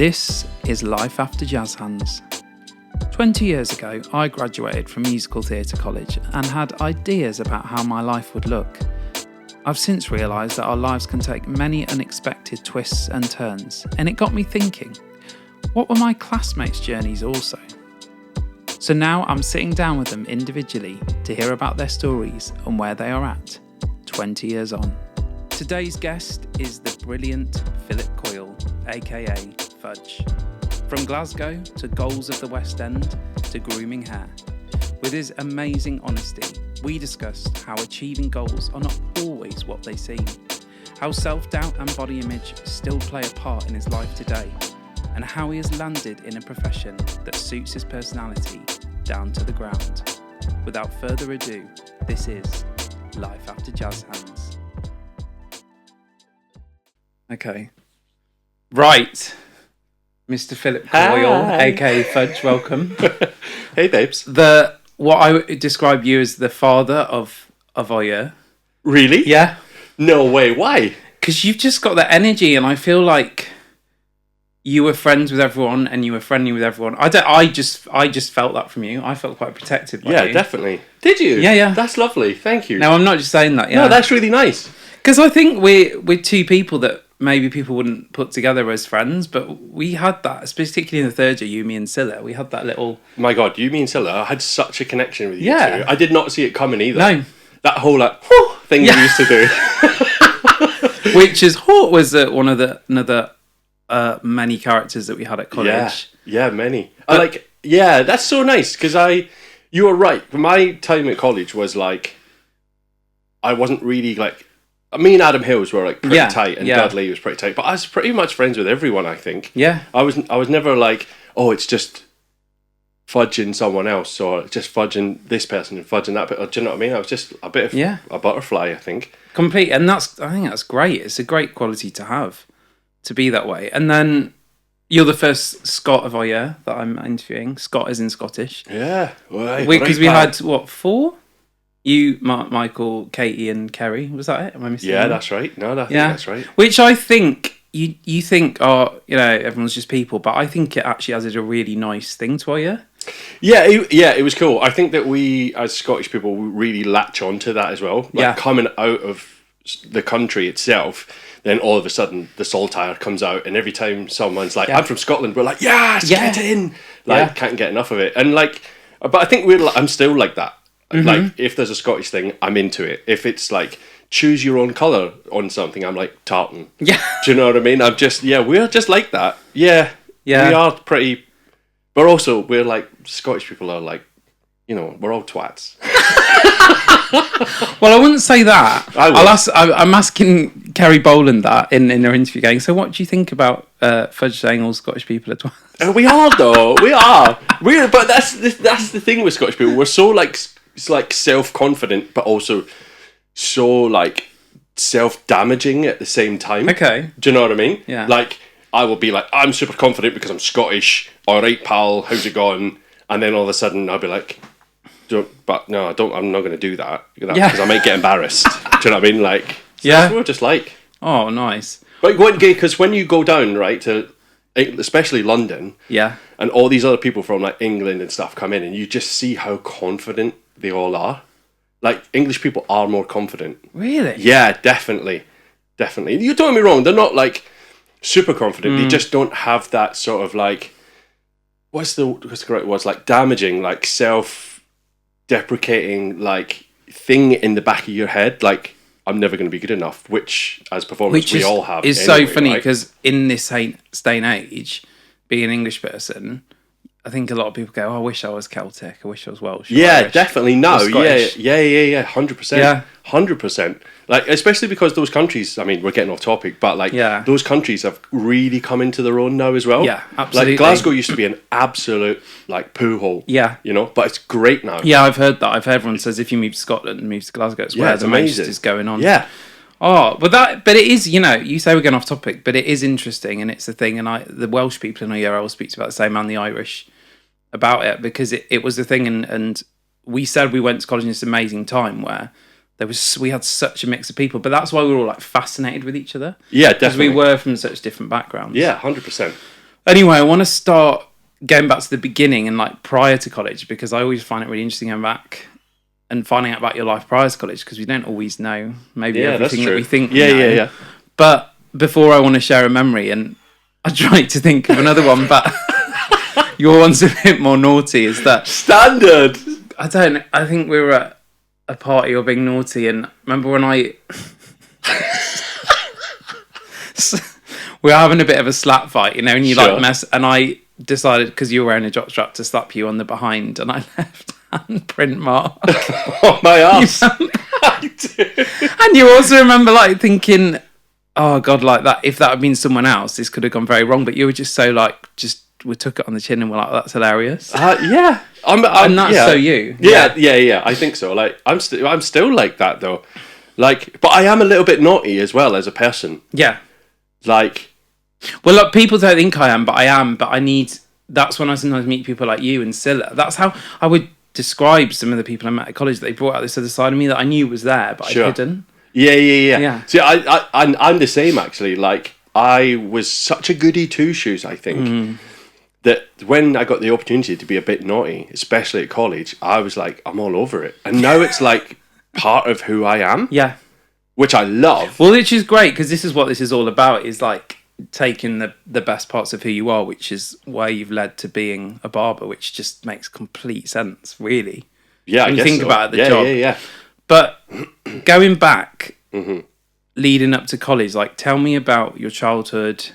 This is Life After Jazz Hands. 20 years ago, I graduated from musical theatre college and had ideas about how my life would look. I've since realised that our lives can take many unexpected twists and turns, and it got me thinking, what were my classmates' journeys also? So now I'm sitting down with them individually to hear about their stories and where they are at, 20 years on. Today's guest is the brilliant Philip Coyle, aka Fudge. From Glasgow to goals of the West End to grooming hair. With his amazing honesty, we discussed how achieving goals are not always what they seem, how self-doubt and body image still play a part in his life today, and how he has landed in a profession that suits his personality down to the ground. Without further ado, this is Life After Jazz Hands. Okay. Right. Mr. Philip Coyle, aka Fudge, welcome. Hey, babes. What I would describe you as the father of voyeur. Really? Yeah. No way. Why? Because you've just got that energy, and I feel like you were friends with everyone, and you were friendly with everyone. I just felt that from you. I felt quite protected by you. Yeah, definitely. Did you? Yeah. That's lovely. Thank you. No, I'm not just saying that. Yeah. No, that's really nice. Because I think we're two people that maybe people wouldn't put together as friends, but we had that, particularly in the third year, you, me and Scylla, we had that little... My God, you, me and Scylla, I had such a connection with you two. I did not see it coming either. No. That whole thing we used to do. Which was one of the many characters that we had at college. Yeah, many. That's so nice, because you were right. My time at college was I wasn't really me and Adam Hills were pretty tight, and Dudley was pretty tight, but I was pretty much friends with everyone, I think. Yeah. I was never it's just fudging someone else, or just fudging this person and fudging that. But do you know what I mean? I was just a bit of a butterfly, I think. Complete, and I think that's great. It's a great quality to have, to be that way. And then you're the first Scot of voyeur that I'm interviewing. Scott is in Scottish. Yeah. Because we had, 4? You, Michael, Katie, and Kerry. Was that it? Am I missing? Yeah, that's right. No, I think that's right. Which I think you think everyone's just people, but I think it actually has a really nice thing to you. Yeah, it was cool. I think that we, as Scottish people, really latch onto that as well. Coming out of the country itself, then all of a sudden the saltire comes out, and every time someone's I'm from Scotland, we're yes, get in. Can't get enough of it. And but I think I'm still like that. Mm-hmm. If there's a Scottish thing, I'm into it. If it's choose your own colour on something, I'm tartan. Yeah. Do you know what I mean? we're just like that. Yeah. We are pretty, but also we're Scottish people are we're all twats. Well, I wouldn't say that. I'm asking Kerry Boland that in her interview going, so what do you think about Fudge saying all Scottish people are twats? We are though. We are. But that's the thing with Scottish people. We're so self-confident, but also so self-damaging at the same time. Okay. Do you know what I mean? Yeah. I will be I'm super confident because I'm Scottish. All right, pal, how's it going? And then all of a sudden I'll be I'm not going to do that because I might get embarrassed. Do you know what I mean? That's what we're just like. Oh, nice. But because when you go down, right, to especially London, and all these other people from England and stuff come in, and you just see how confident they all are. English people are more confident. Really? Yeah, definitely. You don't get me wrong, they're not super confident. They just don't have that sort of what's the correct word? Damaging, self-deprecating thing in the back of your head. I'm never going to be good enough, which as performers we all have. It's so funny because in this day and age, being an English person, I think a lot of people go, I wish I was Celtic, I wish I was Welsh. Yeah, definitely. No, yeah, 100%. Yeah. 100%. Especially because those countries, we're getting off topic, but those countries have really come into their own now as well. Yeah, absolutely. Glasgow used to be an absolute poo hole. Yeah. But it's great now. Yeah, I've heard that. I've heard everyone says if you move to Scotland and move to Glasgow, it's where the most is going on. Yeah. Oh, but it is, you say we're going off topic, but it is interesting and it's a thing. And the Welsh people in our year, I will speak about the same, and the Irish about it, because it was the thing. And we said we went to college in this amazing time where we had such a mix of people, but that's why we were all fascinated with each other. Yeah, definitely. Because we were from such different backgrounds. Yeah, 100%. Anyway, I want to start going back to the beginning and like prior to college, because I always find it really interesting going back and finding out about your life prior to college, because we don't always know maybe everything that we think we know. Yeah. But before, I want to share a memory, and I tried to think of another one, but your one's a bit more naughty. Is that standard? I think we were at a party or being naughty, and remember when we were having a bit of a slap fight, you know, and you like mess, and I decided, because you were wearing a jockstrap, to slap you on the behind, and I left handprint mark on my ass. And you also remember like thinking, oh God, like that, if that had been someone else, this could have gone very wrong, but you were just so like, we took it on the chin and we're like, that's hilarious. Yeah. And that's so you. Yeah. I think so. Like, I'm still like that though. Like, but I am a little bit naughty as well as a person. Yeah. Like, well, look, people don't think I am, but I am. But that's when I sometimes meet people like you and Scylla. That's how I would describe some of the people I met at college. They brought out this other side of me that I knew was there, but I didn't. Yeah. See, I'm the same actually. Like, I was such a goody two shoes, I think, that when I got the opportunity to be a bit naughty, especially at college, I was like, I'm all over it. And now it's like part of who I am. Yeah. Which I love. Well, which is great, because this is what this is all about, is like taking the best parts of who you are, which is why you've led to being a barber, which just makes complete sense, really. Yeah, when I you guess think so. about the job. Yeah. But going back, leading up to college, like, tell me about your childhood.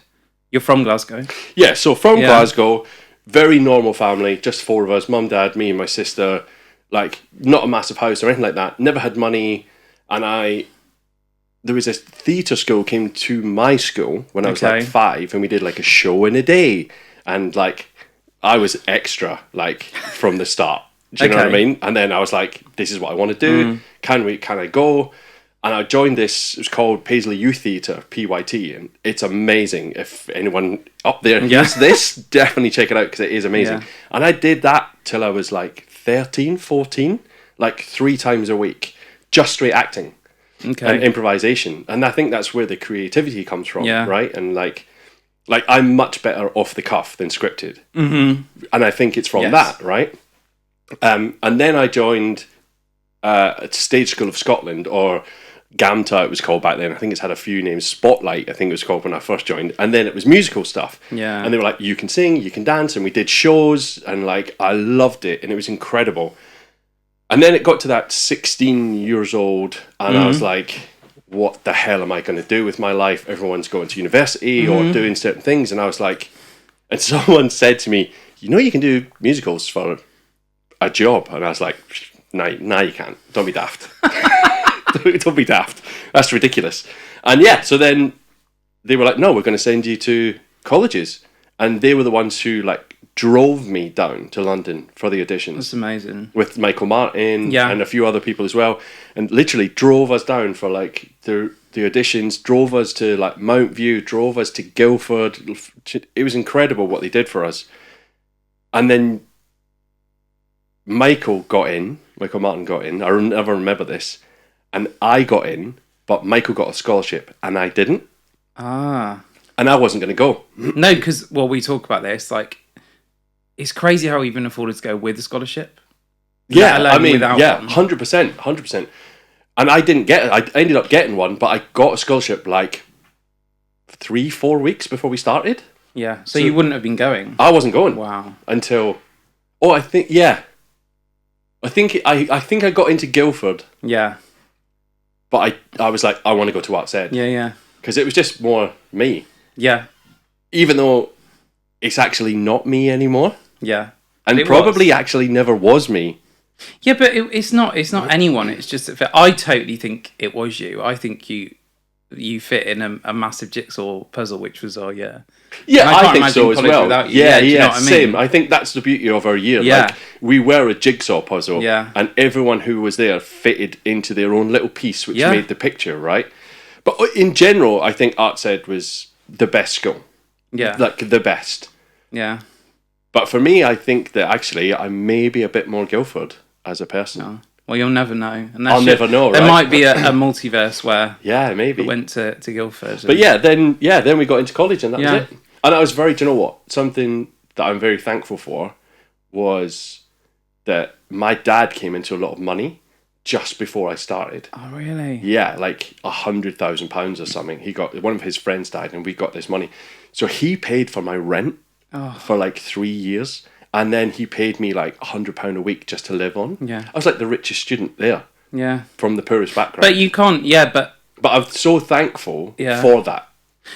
You're from Glasgow? Yeah, so from Glasgow, very normal family, just four of us, mum, dad, me and my sister, like, not a massive house or anything like that, never had money, and there was a theatre school came to my school when I was like 5, and we did like a show in a day, and like I was extra like from the start. Do you know what I mean? And then I was like, this is what I want to do. Can I go? And I joined this. It was called Paisley Youth Theatre, PYT, and it's amazing. If anyone up there hears this, definitely check it out, because it is amazing. Yeah. And I did that till I was like 13, 14, like 3 times a week, just straight acting. And improvisation, and I think that's where the creativity comes from, right? And like I'm much better off the cuff than scripted, and I think it's from that, right? And then I joined Stage School of Scotland, or GAMTA it was called back then. I think it's had a few names. Spotlight, I think it was called when I first joined, and then it was musical stuff. Yeah, and they were like, you can sing, you can dance, and we did shows, and like I loved it, and it was incredible. And then it got to that 16 years old, and I was like, what the hell am I going to do with my life? Everyone's going to university or doing certain things. And I was like, and someone said to me, you know, you can do musicals for a job. And I was like, no, you can't. Don't be daft. Don't be daft. That's ridiculous. And yeah, so then they were like, no, we're going to send you to colleges. And they were the ones who like drove me down to London for the auditions. That's amazing. With Michael Martin and a few other people as well. And literally drove us down for like the auditions, drove us to like Mount View, drove us to Guildford. It was incredible what they did for us. And then Michael Martin got in. I never remember this. And I got in, but Michael got a scholarship and I didn't. And I wasn't going to go. No, because, well, we talk about this, like, it's crazy how we even afforded to go with a scholarship. Yeah, I mean, 100%. And I didn't get it. I ended up getting one, but I got a scholarship like 3-4 weeks before we started. Yeah, so you wouldn't have been going. I wasn't going. Wow. Until, I think I got into Guildford. Yeah. But I was like, I want to go to Arts Ed. Yeah. Because it was just more me. Yeah. Even though it's actually not me anymore. Yeah. And it probably actually never was me. Yeah, but it's not anyone. It's just that I totally think it was you. I think you fit in a massive jigsaw puzzle, which was Yeah, I think so as well. Yeah, you know what I mean? Same. I think that's the beauty of our year. Yeah. Like, we were a jigsaw puzzle. Yeah. And everyone who was there fitted into their own little piece, which made the picture, right? But in general, I think Arts Ed was the best school. Yeah. Like, the best. Yeah. But for me, I think that actually I may be a bit more Guildford as a person. No. Well, you'll never know. I'll never know, right? There might be a multiverse where maybe it went to Guildford. But then we got into college and that was it. And I was do you know what? Something that I'm very thankful for was that my dad came into a lot of money just before I started. Oh, really? Yeah, like £100,000 or something. He got, one of his friends died and we got this money. So he paid for my rent for like 3 years. And then he paid me like £100 a week just to live on. Yeah. I was like the richest student there. Yeah. From the poorest background. But you can't, but I'm so thankful for that.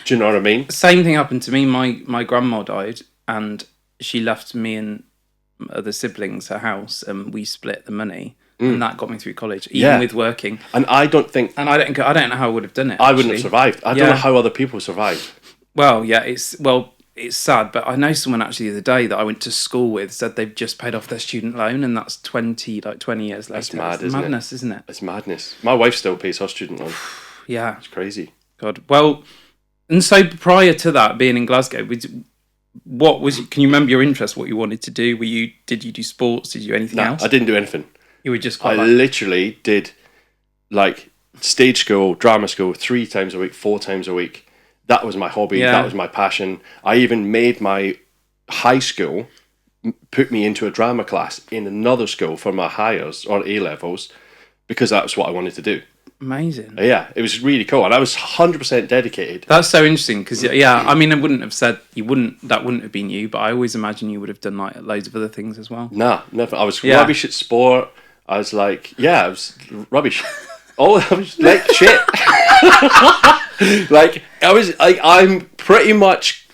Do you know what I mean? Same thing happened to me. My grandma died and she left me and other siblings her house and we split the money. And that got me through college, even with working. And I don't know how I would have done it. I wouldn't have survived. I don't know how other people survived. Well, yeah, it's sad, but I know someone actually the other day that I went to school with said they've just paid off their student loan, and that's 20 years later. That's mad, it's madness, isn't it? It's madness. My wife still pays her student loan. Yeah, it's crazy. God, well, and so prior to that, being in Glasgow, what was? Can you remember your interest? What you wanted to do? Did you do sports? Did you do anything else? I didn't do anything. You were just. I literally did, like, stage school, drama school, 3 times a week, 4 times a week. That was my hobby. Yeah. That was my passion. I even made my high school put me into a drama class in another school for my hires or A-levels because that's what I wanted to do. Amazing. Yeah, it was really cool. And I was 100% dedicated. That's so interesting because, I mean, I wouldn't have said that wouldn't have been you, but I always imagine you would have done like loads of other things as well. Nah, never. I was rubbish at sport. I was like, I was rubbish. Oh, I was like shit. Like, I was like, I'm pretty much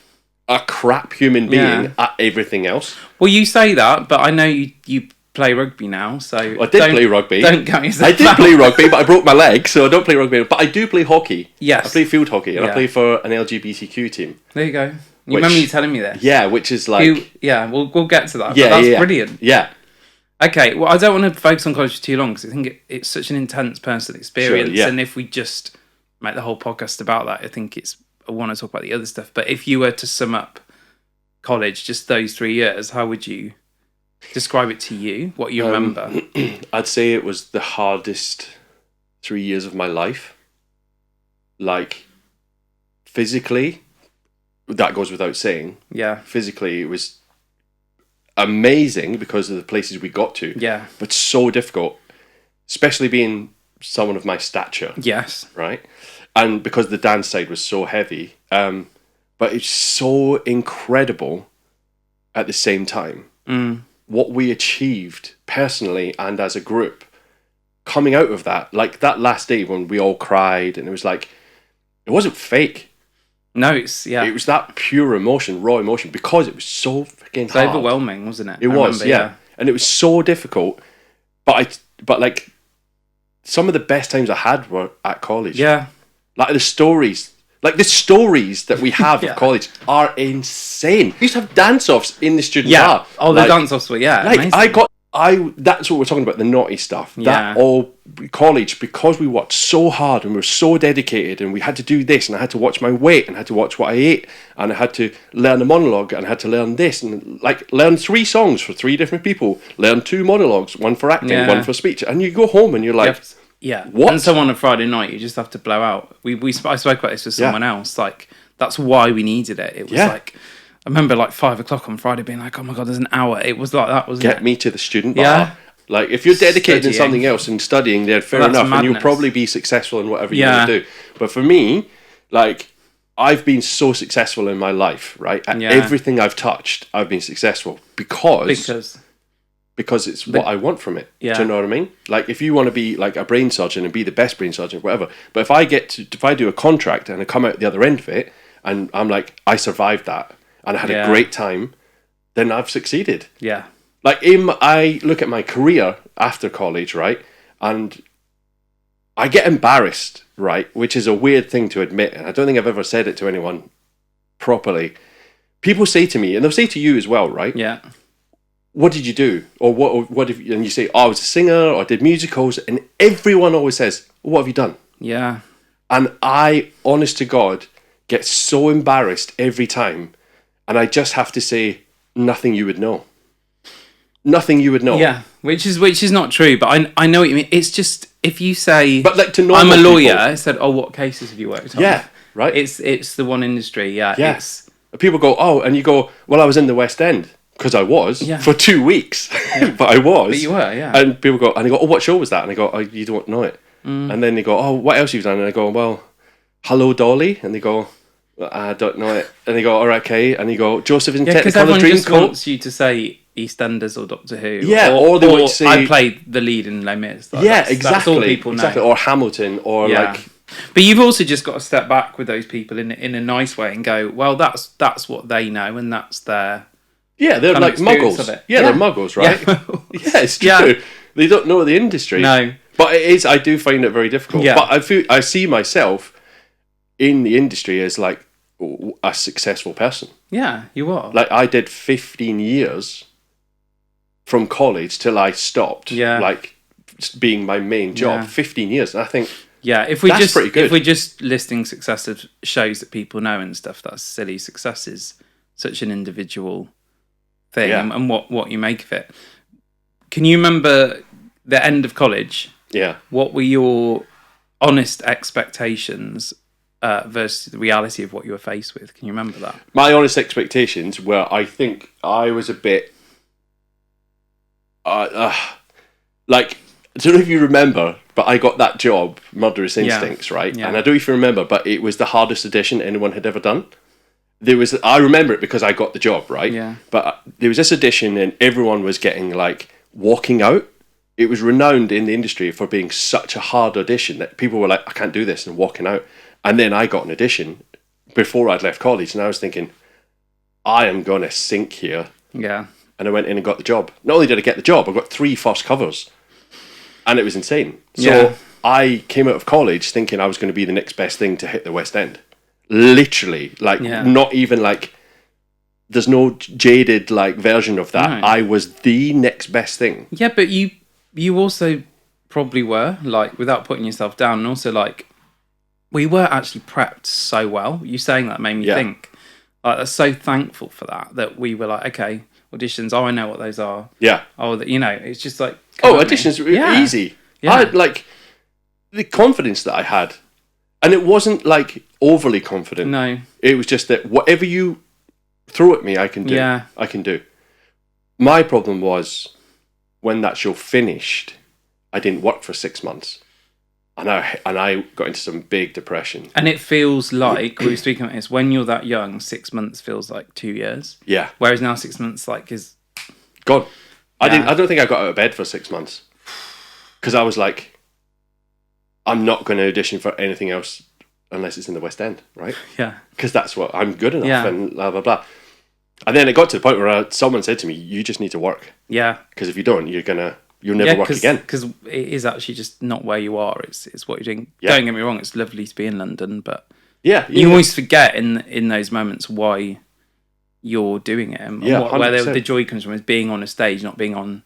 a crap human being at everything else. Well, you say that, but I know you play rugby now, so I did play rugby. Don't count yourself. I did play rugby, but I broke my leg, so I don't play rugby. But I do play hockey. Yes, I play field hockey, and I play for an LGBTQ team. There you go. Remember you telling me this? Yeah, which is like we'll get to that. Yeah, but that's brilliant. Yeah. Okay, well, I don't want to focus on college for too long because I think it's such an intense personal experience, and if we just make the whole podcast about that, I want to talk about the other stuff. But if you were to sum up college, just those 3 years, how would you describe it to you? What you remember? I'd say it was the hardest 3 years of my life. Like, physically, that goes without saying. Yeah. Physically, it was amazing because of the places we got to. Yeah. But so difficult, especially being someone of my stature. Yes. Right? And because the dance side was so heavy. But it's so incredible at the same time. What we achieved personally and as a group coming out of that, like that last day when we all cried and it was like, it wasn't fake. No, it was that pure emotion, raw emotion, because it was so freaking hard. Overwhelming, wasn't it? It was, and it was so difficult. But like some of the best times I had were at college. Yeah, like the stories that we have of college are insane. We used to have dance-offs in the student bar. Oh, the dance-offs were like amazing. That's what we're talking about, the naughty stuff. That all college, because we worked so hard and we were so dedicated and we had to do this and I had to watch my weight and I had to watch what I ate and I had to learn a monologue and I had to learn this and like learn 3 songs for 3 different people, learn 2 monologues, 1 for acting, 1 for speech, and you go home and you're like, what? And so on a Friday night you just have to blow out. I spoke about this with someone else, like that's why we needed it. It was like, I remember like 5 o'clock on Friday being like, oh my God, there's an hour. It was like that, wasn't it? Get me to the student bar. Like, if you're dedicated in something else and studying, then fair enough, and you'll probably be successful in whatever you want to do. But for me, like, I've been so successful in my life, right? At everything I've touched, I've been successful because it's what I want from it. Do you know what I mean? Like, if you want to be like a brain surgeon and be the best brain surgeon, whatever. But if I do a contract and I come out the other end of it, and I'm like, I survived that, and I had a great time, then I've succeeded. Yeah. Like, I look at my career after college, right? And I get embarrassed, right? Which is a weird thing to admit. And I don't think I've ever said it to anyone properly. People say to me, and they'll say to you as well, right? Yeah. What did you do? Or what have you, and you say, I was a singer or I did musicals. And everyone always says, what have you done? Yeah. And I, honest to God, get so embarrassed every time. And I just have to say, nothing you would know. Nothing you would know. Yeah, which is not true, but I know what you mean. It's just, if you say, but like, to I'm a lawyer, I said, oh, what cases have you worked on? Yeah, right. It's the one industry. Yeah. People go, oh, and you go, well, I was in the West End. Because I was for 2 weeks, but I was. But you were, yeah. And people go, and they go, oh, what show was that? And I go, oh, you don't know it. And then they go, oh, what else have you done? And I go, well, Hello, Dolly. And they go, I don't know it. And they go, all right, okay. And you go, Joseph in Technicolour, because everyone just Dreamboat. wants you to say EastEnders or Doctor Who. Yeah, or they would say... I played the lead in Les Mis. Like, exactly. That's all people know. Exactly, or Hamilton, or like... But you've also just got to step back with those people in a nice way and go, well, that's what they know, and that's their... Yeah, they're like muggles. They're muggles, right? Yeah, it's true. Yeah. They don't know the industry. No. But it is, I do find it very difficult. Yeah. But I see myself in the industry as like a successful person. Yeah, you are. Like I did 15 years from college till I stopped. Yeah. Like being my main job. Yeah. 15 years. And I think if we're just listing successive shows that people know and stuff, that's silly. Success is such an individual thing and what you make of it. Can you remember the end of college? Yeah. What were your honest expectations versus the reality of what you were faced with? Can you remember that? My honest expectations were, I think I was a bit like, I don't know if you remember, but I got that job, Murderous Instincts, right? Yeah. And I don't know if you remember, but it was the hardest audition anyone had ever done. I remember it because I got the job, right? Yeah. But there was this audition and everyone was getting like walking out. It was renowned in the industry for being such a hard audition that people were like, I can't do this, and walking out. And then I got an audition before I'd left college, and I was thinking, I am going to sink here. Yeah. And I went in and got the job. Not only did I get the job, I got 3 first covers. And it was insane. So I came out of college thinking I was going to be the next best thing to hit the West End. Literally. Like, not even like, there's no jaded like version of that. No. I was the next best thing. Yeah, but you also probably were, like, without putting yourself down, and also like, we were actually prepped so well. You saying that made me think. Like, I'm so thankful for that we were like, okay, auditions, I know what those are. Yeah. It's just like... auditions were easy. Yeah. I had, like, the confidence that I had. And it wasn't, like, overly confident. No. It was just that whatever you throw at me, I can do. Yeah. I can do. My problem was, when that show finished, I didn't work for 6 months. And I got into some big depression. And it feels like, we were speaking about this, when you're that young, 6 months feels like 2 years. Yeah. Whereas now 6 months is... God. Yeah. I don't think I got out of bed for 6 months. Because I was like, I'm not going to audition for anything else unless it's in the West End, right? Yeah. Because that's what I'm good enough and blah, blah, blah. And then it got to the point where someone said to me, you just need to work. Yeah. Because if you don't, you'll never work again. Because it is actually just not where you are. It's what you're doing. Yeah. Don't get me wrong, it's lovely to be in London, but you always forget in those moments why you're doing it. And where the joy comes from is being on a stage, not being on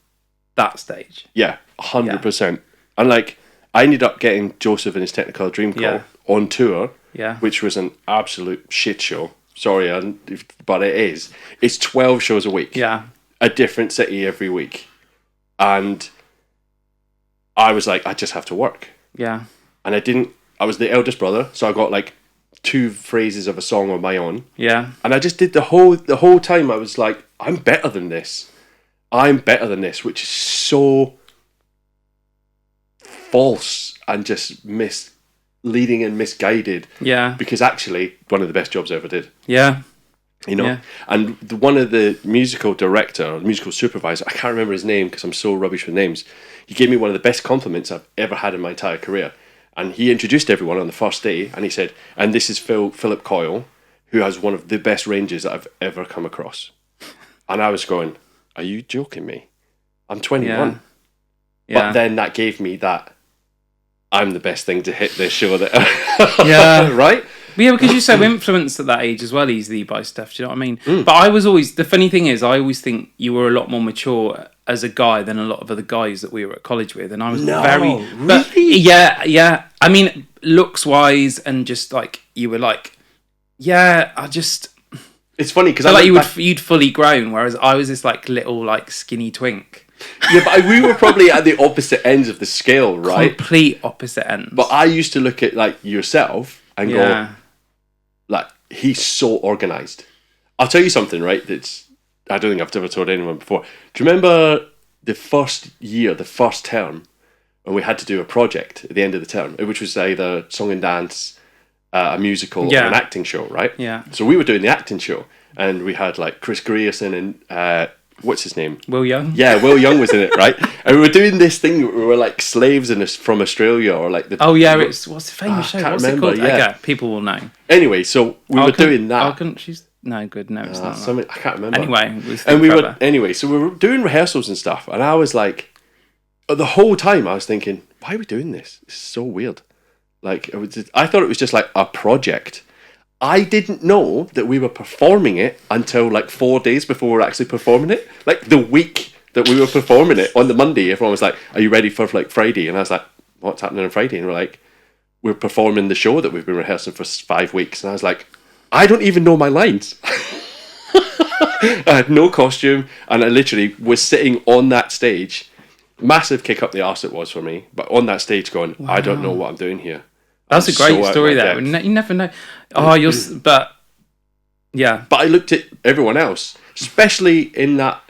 that stage. Yeah, 100%. And like, I ended up getting Joseph and his Technicolour Dreamboat on tour, which was an absolute shit show. Sorry, but it is. It's 12 shows a week. Yeah. A different city every week. And I was like, I just have to work. Yeah. And I was the eldest brother, so I got like 2 phrases of a song on my own. Yeah. And I just did the whole time I was like, I'm better than this. I'm better than this, which is so false and just misleading and misguided. Yeah. Because actually, one of the best jobs I ever did. Yeah. And one of the musical supervisor, I can't remember his name because I'm so rubbish with names. He gave me one of the best compliments I've ever had in my entire career. And he introduced everyone on the first day and he said, and this is Philip Coyle, who has one of the best ranges that I've ever come across. And I was going, are you joking me? I'm 21. Yeah. But then that gave me that, I'm the best thing to hit this show. Right? Yeah, because you're so influenced at that age as well, easily by stuff. Do you know what I mean? But I was always, the funny thing is, I always think you were a lot more mature as a guy than a lot of other guys that we were at college with, and I was really? But, yeah. I mean, looks wise, and just like you were like, It's funny because you'd fully grown, whereas I was this like little like skinny twink. Yeah, but we were probably at the opposite ends of the scale, right? Complete opposite ends. But I used to look at like yourself and go, like, he's so organised. I'll tell you something, right? I don't think I've ever told anyone before. Do you remember the first year, the first term, when we had to do a project at the end of the term, which was either song and dance, a musical, or an acting show, right? Yeah. So we were doing the acting show, and we had like Chris Grierson and what's his name? Will Young. Yeah, Will Young was in it, right? And we were doing this thing where we were like slaves from Australia, or like the. Oh yeah, it's what's the famous show? What's remember, it called? yeah. Okay, people will know. Anyway, so we were doing that. She's no good. No, it's not. I can't remember. Anyway, so we were doing rehearsals and stuff, and I was like, the whole time I was thinking, why are we doing this? It's so weird. Like I thought it was just like a project. I didn't know that we were performing it until like 4 days before we were actually performing it. Like the week that we were performing it on the Monday, everyone was like, "Are you ready for like Friday?" And I was like, "What's happening on Friday?" And we're like, "We're performing the show that we've been rehearsing for 5 weeks." And I was like, "I don't even know my lines." I had no costume, and I literally was sitting on that stage. Massive kick up the arse it was for me, but on that stage going, wow. I don't know what I'm doing here. That's a great story there. You never know. Oh, but yeah. But I looked at everyone else, especially in that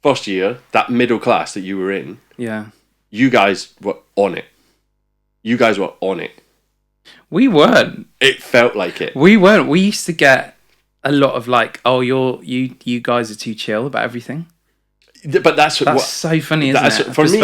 first year, that middle class that you were in. Yeah. You guys were on it. You guys were on it. We weren't. It felt like it. We weren't. We used to get a lot of like, oh, you guys are too chill about everything. But that's so funny, isn't it? For me,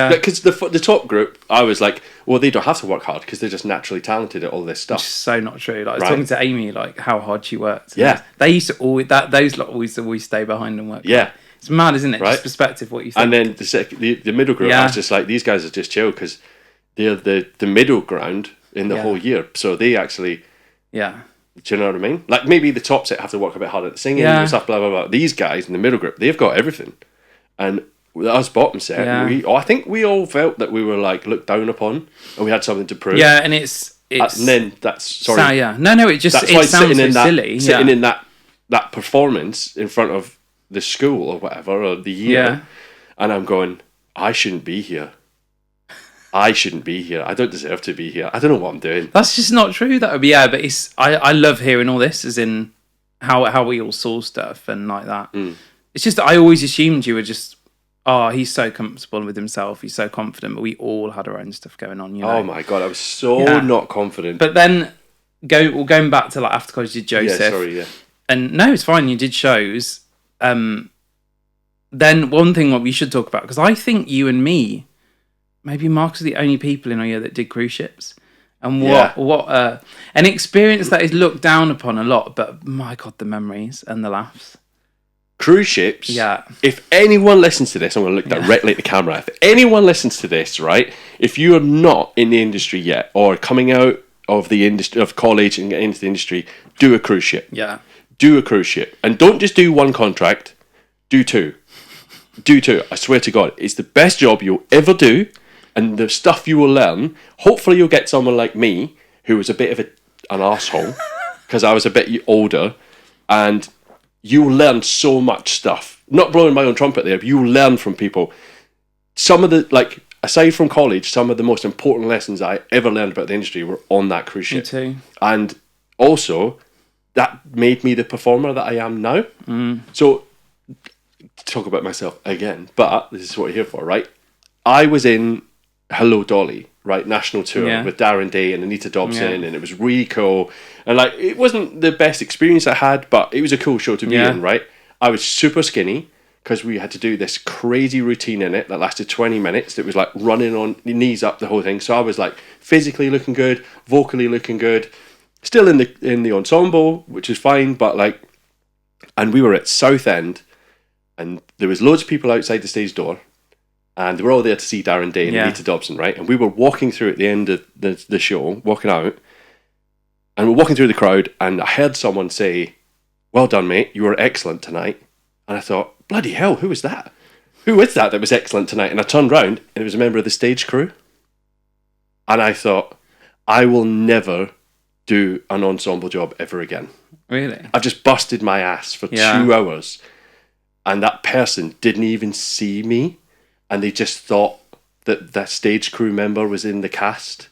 because the top group, I was like, well, they don't have to work hard because they're just naturally talented at all this stuff. Which is so not true. Like I was talking to Amy, like how hard she worked. Yeah, they used to those lot always stay behind and work. Yeah, hard. It's mad, isn't it? Right? Just perspective, what you think. And then the middle group, I was just like, these guys are just chill because they're the middle ground in the whole year, so they actually. Yeah. Do you know what I mean? Like maybe the top set have to work a bit harder at singing and stuff, blah blah blah. These guys in the middle group, they've got everything. And us bottom set, I think we all felt that we were like looked down upon, and we had something to prove. Yeah, and it's and then that's sorry. It just it sounds so silly. Sitting in that performance in front of the school or whatever or the year, and I'm going, I shouldn't be here. I shouldn't be here. I don't deserve to be here. I don't know what I'm doing. That's just not true. That would be but it's I love hearing all this, as in how we all saw stuff and like that. It's just that I always assumed you were just, he's so comfortable with himself, he's so confident, but we all had our own stuff going on, you know? Oh my God, I was so not confident. But then, going back to like after college, you did Joseph. And no, it's fine, you did shows. Then one thing what we should talk about, because I think you and me, maybe Mark's are the only people in our year that did cruise ships. And what an experience that is looked down upon a lot, but my God, the memories and the laughs. Cruise ships. Yeah. If anyone listens to this, I'm going to look directly at the camera. If anyone listens to this, right? If you are not in the industry yet, or coming out of the industry of college and getting into the industry, do a cruise ship. Yeah. Do a cruise ship, and don't just do one contract. Do two. Do two. I swear to God, it's the best job you'll ever do, and the stuff you will learn. Hopefully, you'll get someone like me who was a bit of an arsehole because I was a bit older, and you will learn so much stuff. Not blowing my own trumpet there, but you will learn from people. Some of the, aside from college, some of the most important lessons I ever learned about the industry were on that cruise ship. Me too. And also, that made me the performer that I am now. So, to talk about myself again, but this is what you're here for, right? I was in Hello Dolly, right, national tour with Darren Day and Anita Dobson, and it was really cool. And it wasn't the best experience I had, but it was a cool show to be in, right? I was super skinny because we had to do this crazy routine in it that lasted 20 minutes. That was like running on knees up, the whole thing. So I was like physically looking good, vocally looking good, still in the ensemble, which is fine, but and we were at Southend, and there was loads of people outside the stage door. And they were all there to see Darren Day and Anita Dobson, right? And we were walking through at the end of the show, walking out, and we're walking through the crowd, and I heard someone say, "Well done, mate, you were excellent tonight." And I thought, bloody hell, who was that? Who is that was excellent tonight? And I turned round, and it was a member of the stage crew. And I thought, I will never do an ensemble job ever again. Really? I've just busted my ass for 2 hours, and that person didn't even see me. And they just thought that stage crew member was in the cast.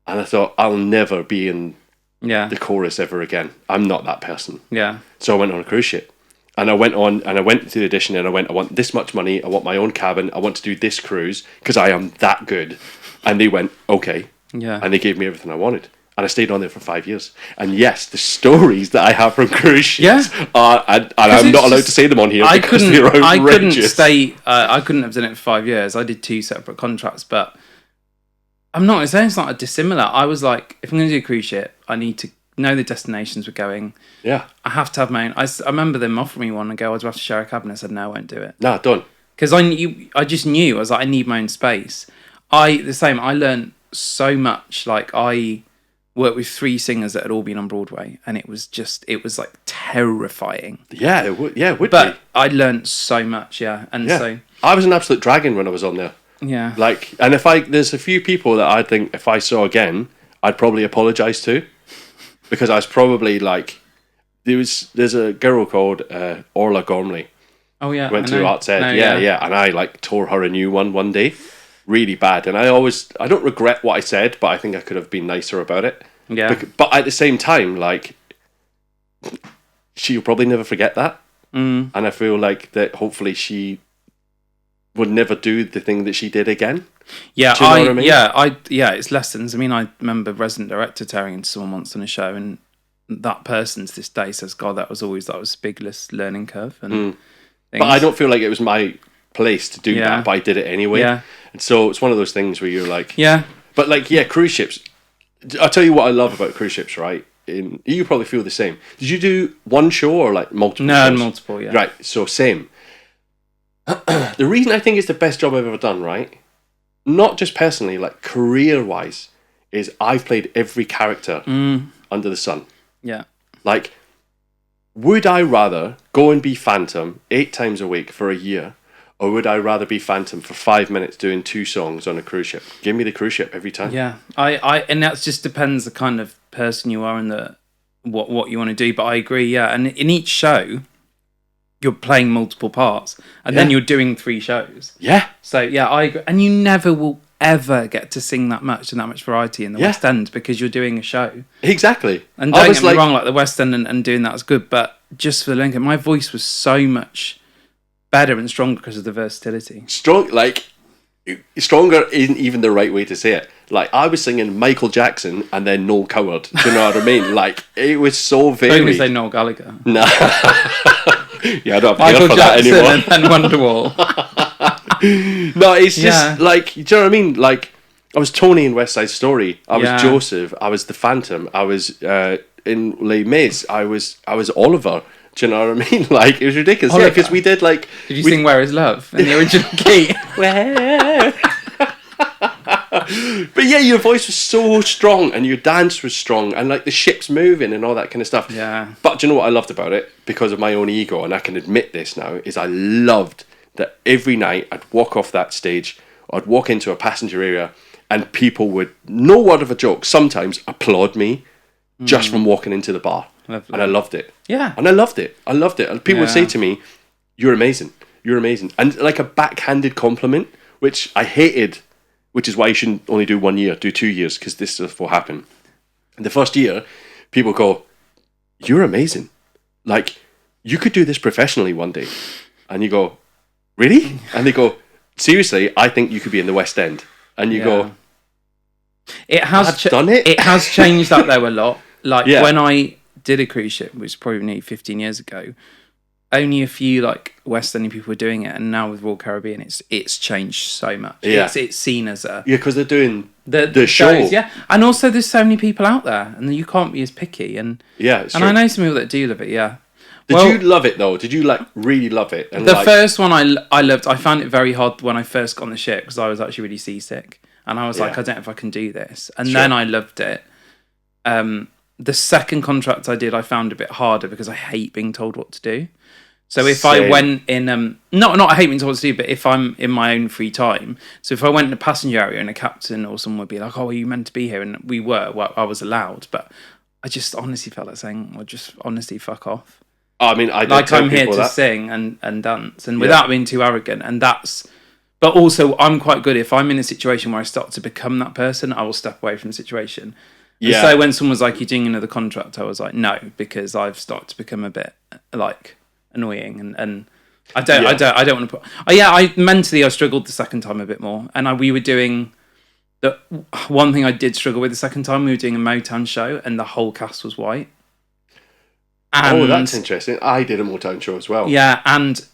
And I thought, I'll never be in the chorus ever again. I'm not that person. Yeah. So I went on a cruise ship. And I went to the audition and I want this much money, I want my own cabin, I want to do this cruise because I am that good. And they went, okay. Yeah. And they gave me everything I wanted. And I stayed on there for 5 years. And yes, the stories that I have from cruise ships are, and I'm not allowed to say them on here because they're outrageous. I couldn't stay, I couldn't have done it for 5 years. I did 2 separate contracts, but I'm not saying it's not a dissimilar. I was like, if I'm going to do a cruise ship, I need to know the destinations we're going. Yeah. I have to have my own. I remember them offering me one and go, I'd have to share a cabin. I said, no, I won't do it. No, done. Because I just knew, I was like, I need my own space. I learned so much. Like, I worked with 3 singers that had all been on Broadway, and it was like terrifying. Yeah, it would be. But I learned so much, so I was an absolute dragon when I was on there. Yeah. Like, and there's a few people that I think if I saw again, I'd probably apologise to. Because I was probably like, there's a girl called Orla Gormley. Oh yeah, went to Arts Ed. Yeah, and I like tore her a new one day, really bad. And I don't regret what I said, but I think I could have been nicer about it. Yeah. But at the same time, like, she'll probably never forget that. Mm. And I feel like that hopefully she would never do the thing that she did again. Yeah, do you know what I mean? It's lessons. I mean, I remember resident director tearing into someone once on a show, and that person to this day says, "God, that was a big learning curve." And but I don't feel like it was my place to do that, but I did it anyway. Yeah. And so it's one of those things where you're like, yeah. But like, cruise ships. I'll tell you what I love about cruise ships, right? You probably feel the same. Did you do one show or like multiple? No, shows? multiple. Yeah. Right. So same. The reason I think it's the best job I've ever done, right? Not just personally, like career-wise, is I've played every character under the sun. Yeah. Like, would I rather go and be Phantom 8 times a week for a year, or would I rather be Phantom for 5 minutes doing 2 songs on a cruise ship? Give me the cruise ship every time. Yeah, and that just depends the kind of person you are and what you want to do. But I agree. Yeah, and in each show, you're playing multiple parts, and then you're doing 3 shows. Yeah. So yeah, I agree. And you never will ever get to sing that much and that much variety in the West End because you're doing a show. Exactly. And don't get me wrong, like the West End and doing that was good, but just for the length, my voice was so much better and stronger because of the versatility. Stronger isn't even the right way to say it. Like, I was singing Michael Jackson and then Noel Coward. Do you know what I mean? Like, it was so varied. Don't say Noel Gallagher. No. Yeah, I don't have Michael for Jackson that anymore. and Wonderwall. No, it's just like, do you know what I mean? Like, I was Tony in West Side Story. I was Joseph. I was the Phantom. I was in Les Mis. I was Oliver. Do you know what I mean? Like, it was ridiculous. Oliver. Yeah, because we did like. Did you sing "Where Is Love" in the original key? Where? But yeah, your voice was so strong and your dance was strong and like the ship's moving and all that kind of stuff. Yeah. But do you know what I loved about it? Because of my own ego, and I can admit this now, is I loved that every night I'd walk off that stage, I'd walk into a passenger area and people would, no word of a joke, sometimes applaud me just from walking into the bar. Lovely. And I loved it. Yeah. And I loved it. And people would say to me, "You're amazing. You're amazing." And like a backhanded compliment, which I hated, which is why you shouldn't only do 1 year, do 2 years, because this stuff will happen. In the first year, people go, "You're amazing. Like, you could do this professionally one day." And you go, "Really?" And they go, "Seriously, I think you could be in the West End." And you go, "It has done it." It has changed that though a lot. Like when I did a cruise ship, which was probably nearly 15 years ago, only a few like West Indian people were doing it, and now with Royal Caribbean, it's changed so much. Yeah. It's seen as a because they're doing the shows, show. And also there's so many people out there, and you can't be as picky. And it's and true. I know some people that do love it. Yeah. Did you love it though? Did you like really love it? And the first one I loved. I found it very hard when I first got on the ship because I was actually really seasick, and I was like, I don't know if I can do this. And then I loved it. The second contract I did, I found a bit harder because I hate being told what to do. So if I went in, not I hate being told what to do, but if I'm in my own free time, so if I went in a passenger area and a captain or someone would be like, "Oh, are you meant to be here?" And we were, well, I was allowed, but I just honestly felt like saying, "Well, just honestly, fuck off." I mean, I did like tell I'm here people to that. sing and dance, and without being too arrogant, and that's. But also, I'm quite good if I'm in a situation where I start to become that person, I will step away from the situation. And so when someone was like, "You're doing another contract," I was like, "No," because I've started to become a bit like annoying, and I don't want to put. I mentally I struggled the second time a bit more, and we were doing the one thing I did struggle with the second time. We were doing a Motown show, and the whole cast was white. And, that's interesting. I did a Motown show as well. Yeah, and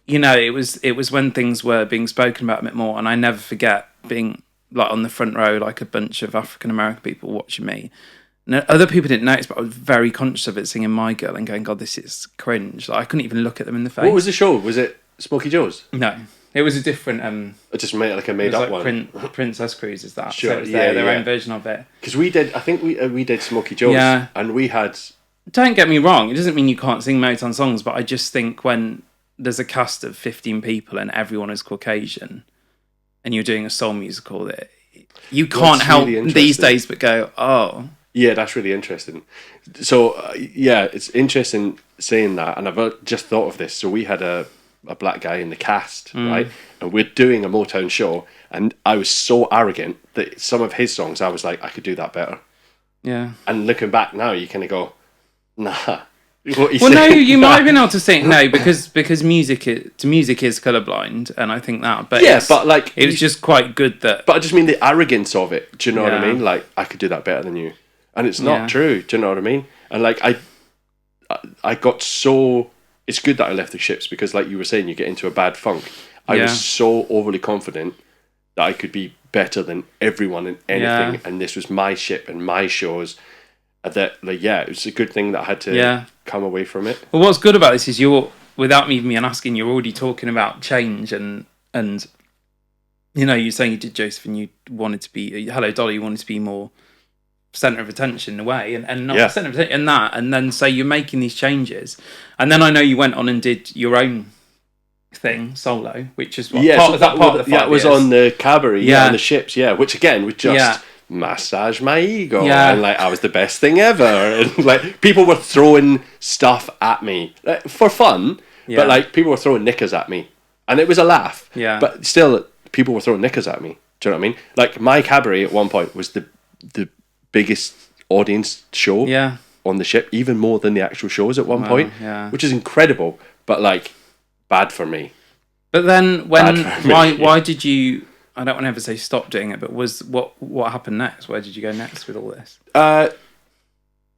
it was when things were being spoken about a bit more, and I never forget being like on the front row, like a bunch of African American people watching me. And other people didn't notice, but I was very conscious of it, singing My Girl and going, "God, this is cringe." Like, I couldn't even look at them in the face. What was the show? Was it Smokey Joe's? No, it was a different. I just made like a made up one. Princess Cruise is that? Sure, so it was their own version of it. Because we did, I think we did Smokey Joe's, and we had. Don't get me wrong; it doesn't mean you can't sing Motown songs, but I just think when there's a cast of 15 people and everyone is Caucasian, and you're doing a soul musical, that you can't help these days but go, "Oh." Yeah, that's really interesting. So, it's interesting saying that, and I've just thought of this. So we had a black guy in the cast, right? And we're doing a Motown show, and I was so arrogant that some of his songs, I was like, I could do that better. Yeah. And looking back now, you kind of go, nah. No, you might have been able to sing because music is colourblind, and I think that. But but like it was just quite good that. But I just mean the arrogance of it. Do you know what I mean? Like, I could do that better than you, and it's not true. Do you know what I mean? And like I got so. It's good that I left the ships because, like you were saying, you get into a bad funk. I was so overly confident that I could be better than everyone in anything, and this was my ship and my shows. That it was a good thing that I had to come away from it. Well, what's good about this is without me even asking, you're already talking about change and you're saying you did Joseph and you wanted to be Hello Dolly, you wanted to be more centre of attention in a way, and not centre of attention and then say you're making these changes, and then I know you went on and did your own thing solo, which is part of the 5 years? Was on the cabaret, on the ships, which again was just. Yeah. Massage my ego, and like I was the best thing ever, and like people were throwing stuff at me like, for fun, but like people were throwing knickers at me, and it was a laugh. But still, people were throwing knickers at me. Do you know what I mean? Like my cabaret at one point was the biggest audience show on the ship, even more than the actual shows at one point, which is incredible. But like bad for me. But then why did you? I don't want to ever say stop doing it, but what happened next? Where did you go next with all this?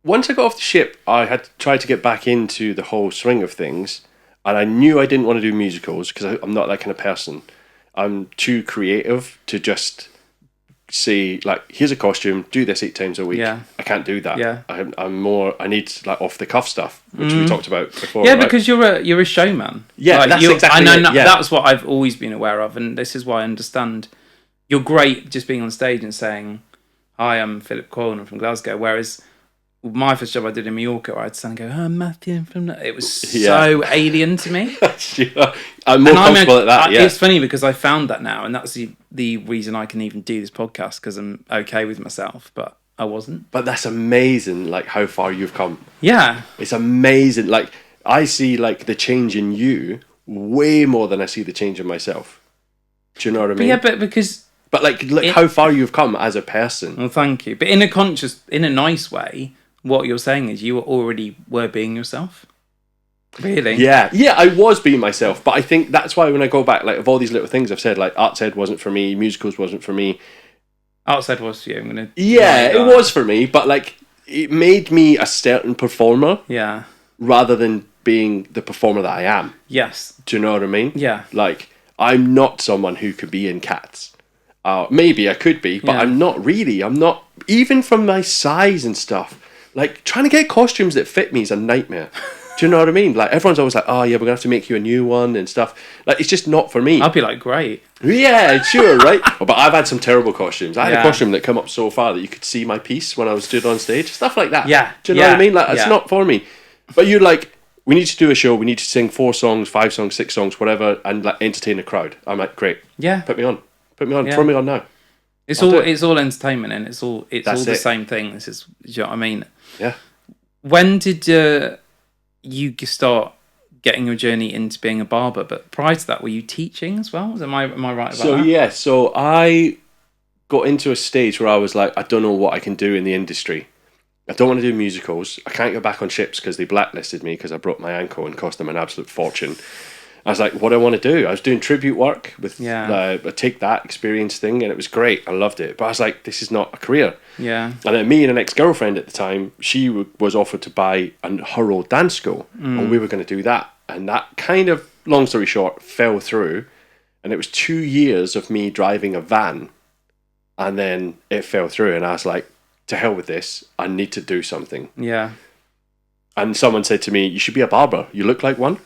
Once I got off the ship, I had tried to get back into the whole swing of things, and I knew I didn't want to do musicals because I'm not that kind of person. I'm too creative to just say, like, here's a costume, do this 8 times a week. I can't do that. I'm more, I need like off the cuff stuff, which we talked about before. Yeah, because you're a showman. Yeah, like, that's exactly it. That's what I've always been aware of, and this is why I understand. You're great just being on stage and saying, "Hi, I'm Philip Coyle and I'm from Glasgow." Whereas my first job I did in Mallorca, I'd stand and go, "I'm Matthew from." It was so alien to me. I'm more comfortable at that. It's funny because I found that now, and that's the reason I can even do this podcast, because I'm okay with myself, but I wasn't. But that's amazing, like how far you've come. Yeah, it's amazing. Like I see like the change in you way more than I see the change in myself. Do you know what I mean? But like, look how far you've come as a person. Well, thank you. But in a nice way, what you're saying is you already were being yourself. Really? Yeah, I was being myself, but I think that's why when I go back, like, of all these little things I've said, like, Arts Ed wasn't for me, musicals wasn't for me. Arts Ed was for you, it was for me, but, like, it made me a certain performer. Yeah. Rather than being the performer that I am. Yes. Do you know what I mean? Yeah. Like, I'm not someone who could be in Cats. Maybe I could be, but I'm not really. I'm not, even from my size and stuff. Like, trying to get costumes that fit me is a nightmare. Do you know what I mean? Like, everyone's always like, "Oh yeah, we're gonna have to make you a new one and stuff." Like, it's just not for me. I'd be like, "Great." Yeah, sure, right? But I've had some terrible costumes. I had a costume that come up so far that you could see my piece when I was stood on stage. Stuff like that. Yeah. Do you know what I mean? Like, it's not for me. But you're like, we need to do a show. We need to sing 4 songs, 5 songs, 6 songs, whatever, and like entertain a crowd. I'm like, great. Yeah. Put me on. Throw me on now. It's all entertainment, and it's all the same thing. Do you know what I mean? Yeah. When did you start getting your journey into being a barber? But prior to that, were you teaching as well? Am I right about that? So I got into a stage where I was like, I don't know what I can do in the industry. I don't want to do musicals. I can't go back on ships because they blacklisted me because I broke my ankle and cost them an absolute fortune. I was like, what do I want to do? I was doing tribute work with a Take That experience thing, and it was great. I loved it. But I was like, this is not a career. Yeah. And then me and an ex-girlfriend at the time, she was offered to buy her old dance school, and we were going to do that. And that kind of, long story short, fell through. And it was 2 years of me driving a van, and then it fell through. And I was like, to hell with this. I need to do something. Yeah. And someone said to me, you should be a barber. You look like one.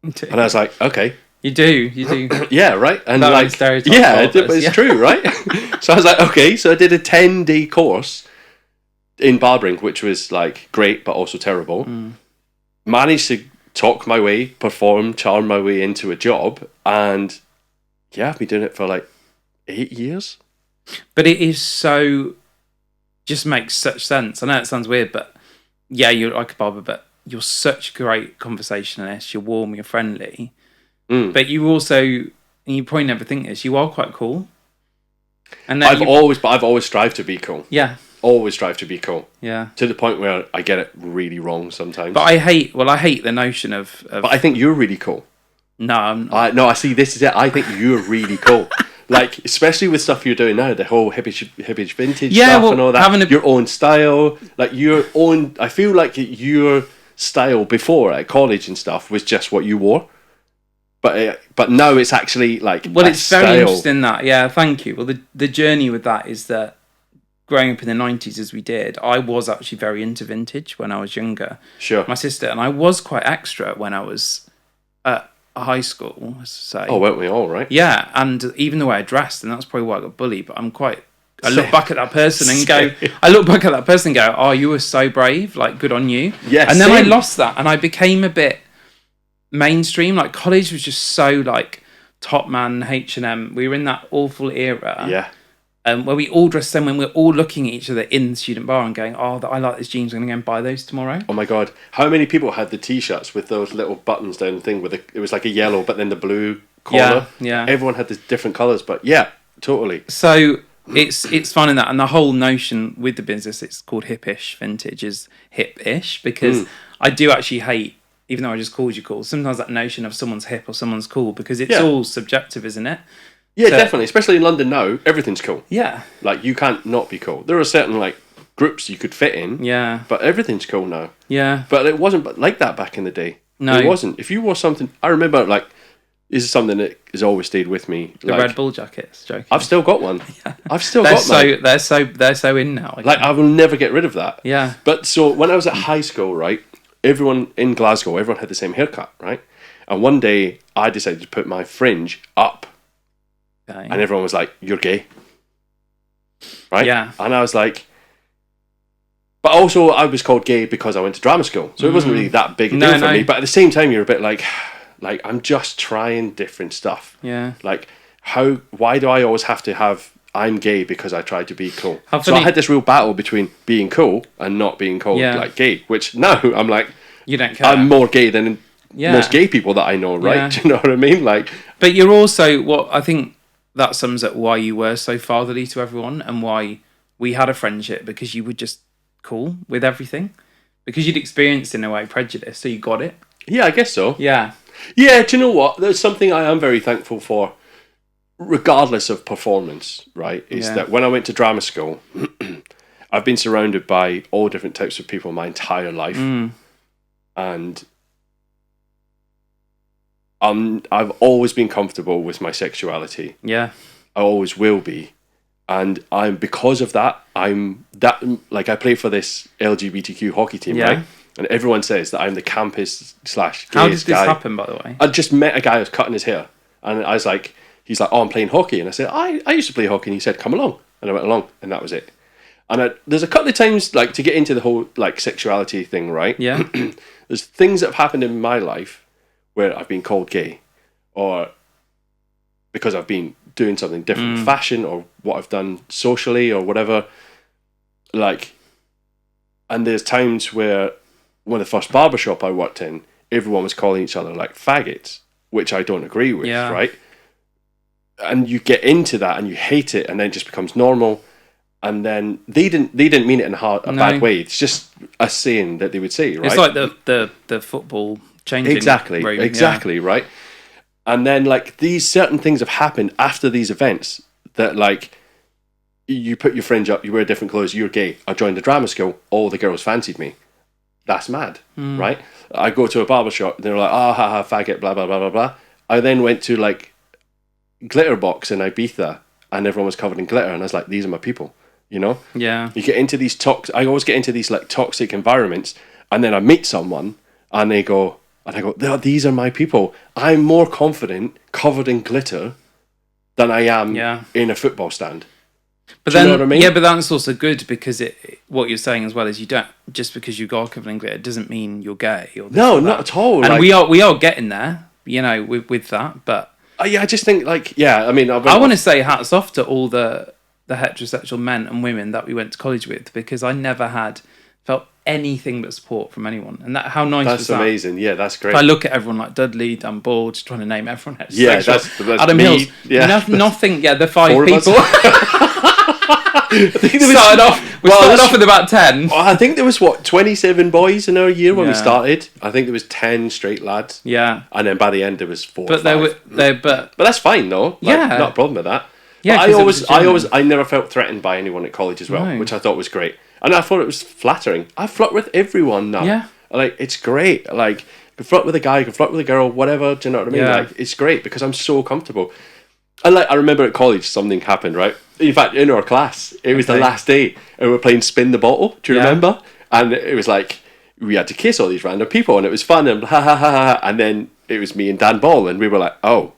And I was like, okay. You do. Yeah, right? And that like, yeah, but it's true, right? So I was like, okay. So I did a 10-day course in barbering, which was like great, but also terrible. Managed to talk my way, perform, charm my way into a job. And yeah, I've been doing it for like 8 years. But it is so, just makes such sense. I know it sounds weird, but yeah, you're like a barber, but you're such a great conversationalist. You're warm, you're friendly. But you also, and you probably never think this, you are quite cool. And I've always strived to be cool. Yeah. Always strive to be cool. Yeah. To the point where I get it really wrong sometimes. But I hate the notion of But I think you're really cool. No, I'm not. I see, this is it. I think you're really cool. Like, especially with stuff you're doing now, the whole hippie vintage stuff and all that. Your own style. Like, your own... I feel like your style before at college and stuff was just what you wore. But now it's actually like it's very interesting that. Yeah, thank you. Well, the journey with that is that growing up in the 90s as we did, I was actually very into vintage when I was younger. Sure. My sister, and I was quite extra when I was at high school, as I say. Oh, weren't we all, right? Yeah, and even the way I dressed, and that's probably why I got bullied, but I look back at that person and go, oh, you were so brave, like, good on you. Yeah, and then I lost that, and I became a bit mainstream. Like, college was just so, like, Top Man, H&M. We were in that awful era. Yeah. Where we all dressed then when we're all looking at each other in the student bar and going, oh, I like these jeans, I'm going to go and buy those tomorrow. Oh my God. How many people had the T-shirts with those little buttons down the thing it was like a yellow, but then the blue collar? Yeah. Everyone had the different colours, but yeah, totally. So it's fun in that. And the whole notion with the business, it's called hippish vintage, is hip-ish, because I do actually hate, even though I just called you cool, sometimes that notion of someone's hip or someone's cool, because it's all subjective, isn't it? Yeah, so, definitely. Especially in London now, everything's cool. Yeah. Like, you can't not be cool. There are certain, like, groups you could fit in. Yeah. But everything's cool now. Yeah. But it wasn't like that back in the day. No. It wasn't. If you wore something... I remember, like, this is something that has always stayed with me. The Red Bull jackets. Joking. I've still got one. Yeah. I've still got mine. They're so in now. Like, I will never get rid of that. Yeah. But so, when I was at high school, right, everyone in Glasgow, everyone had the same haircut, right? And one day, I decided to put my fringe up. Okay. And everyone was like, you're gay. Right? Yeah. And I was like... But also, I was called gay because I went to drama school. So it wasn't really that big a deal for me. But at the same time, you're a bit like, I'm just trying different stuff. Yeah. Like, why do I always have to have... I'm gay because I tried to be cool. So I had this real battle between being cool and not being called like gay. Which now I'm like... You don't care. I'm more gay than most gay people that I know, right? Yeah. Do you know what I mean? Like... But you're also... What I think... That sums up why you were so fatherly to everyone and why we had a friendship, because you were just cool with everything. Because you'd experienced, in a way, prejudice, so you got it. Yeah, I guess so. Yeah. Yeah, do you know what? There's something I am very thankful for, regardless of performance, right? Is that when I went to drama school, I've been surrounded by all different types of people my entire life. And... I've always been comfortable with my sexuality. Yeah. I always will be. And because of that, I play for this LGBTQ hockey team, right? And everyone says that I'm the campest / gayest guy. How did this happen, by the way? I just met a guy who was cutting his hair. And I was like, he's like, oh, I'm playing hockey. And I said, I used to play hockey. And he said, come along. And I went along. And that was it. And there's a couple of times, like, to get into the whole, like, sexuality thing, right? Yeah. There's things that have happened in my life where I've been called gay, or because I've been doing something different with fashion, or what I've done socially, or whatever. Like, and there's times where when the first barbershop I worked in, everyone was calling each other like faggots, which I don't agree with, right? and you get into that and you hate it, and then it just becomes normal. And then they didn't mean it in a bad way. It's just a saying that they would say, right? It's like the football changing room. Exactly, right? And then like these certain things have happened after these events that like you put your fringe up, you wear different clothes, you're gay. I joined the drama school, all the girls fancied me. That's mad, right? I go to a barber shop, they're like, oh, ha, faggot, blah, blah, blah, blah, blah. I then went to like Glitter Box in Ibiza, and everyone was covered in glitter, and I was like, these are my people, you know? Yeah. You get into these I always get into these like toxic environments, and then I meet someone, and I go, these are my people. I'm more confident covered in glitter than I am in a football stand. But you know what I mean? Yeah, but that's also good because what you're saying as well is you don't, just because you are covered in glitter doesn't mean you're gay. Or no, not at all. And like, we are getting there, you know, with that. But I just think like, I mean, I want to say hats off to all the heterosexual men and women that we went to college with, because I never felt anything but support from anyone. And how nice was that? That's amazing. Yeah, that's great. If I look at everyone like Dudley, Dan Ball, just trying to name everyone heterosexual. Yeah, that's Adam me. Hills. Yeah. Nothing. Yeah, the 5 people. I think we started off with about 10. I think there was 27 boys in our year when we started. I think there was 10 straight lads. Yeah. And then by the end there was 4 but or 5. But that's fine though. Like, yeah. Not a problem with that. Yeah. I never felt threatened by anyone at college as well, which I thought was great. And I thought it was flattering. I flirt with everyone now. Yeah. Like, it's great. Like, you can flirt with a guy, you can flirt with a girl, whatever. Do you know what I mean? Yeah. Like, it's great because I'm so comfortable. And like, I remember at college something happened, right? In fact, in our class, it was the last day, and we were playing Spin the Bottle. Do you remember? And it was like we had to kiss all these random people, and it was fun, and ha ha ha ha. And then it was me and Dan Ball, and we were like, oh,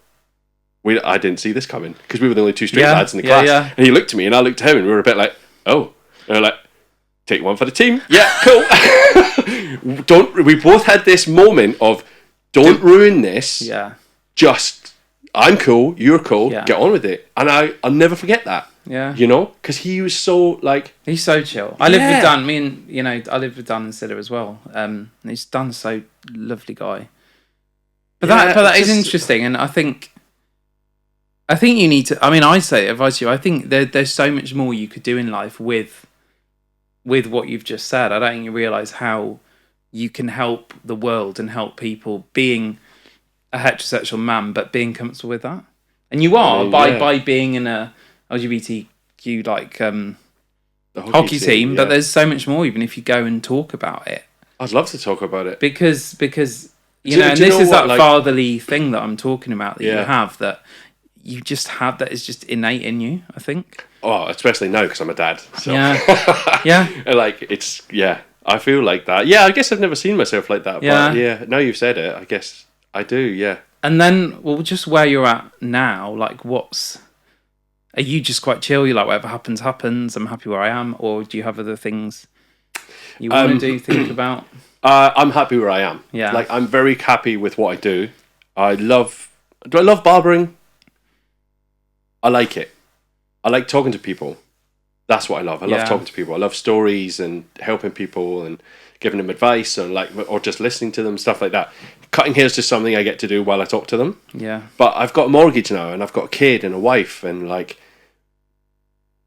I didn't see this coming, because we were the only 2 straight lads in the class. Yeah. And he looked at me, and I looked at him, and we were a bit like, oh, and we were like, take one for the team. Yeah, cool. We both had this moment of don't ruin this. Yeah. Just. I'm cool, you're cool, get on with it. And I'll never forget that. Yeah. You know? Because he was so, like... He's so chill. I live with Dan. I live with Dan and Silla as well. And Dan's so lovely guy. But that is interesting. And I think you need to... I mean, I say, advise you, I think there's so much more you could do in life with what you've just said. I don't think you realise how you can help the world and help people being... a heterosexual man, but being comfortable with that, and you are by being in a LGBTQ like hockey team. But there's so much more, even if you go and talk about it. I'd love to talk about it because you know, and this is that fatherly thing that I'm talking about that you have, that you just have, that is just innate in you. I think. Oh, especially now because I'm a dad. So. Yeah. Like it's I feel like that. Yeah, I guess I've never seen myself like that. But now you've said it, I guess. I do, yeah. And then, just where you're at now, like, are you just quite chill? You're like, whatever happens, happens. I'm happy where I am. Or do you have other things you want to think about? I'm happy where I am. Yeah. Like, I'm very happy with what I do. Do I love barbering? I like it. I like talking to people. That's what I love. I love talking to people. I love stories and helping people and giving them advice or just listening to them, stuff like that. Cutting hair is just something I get to do while I talk to them. Yeah. But I've got a mortgage now, and I've got a kid and a wife, and like,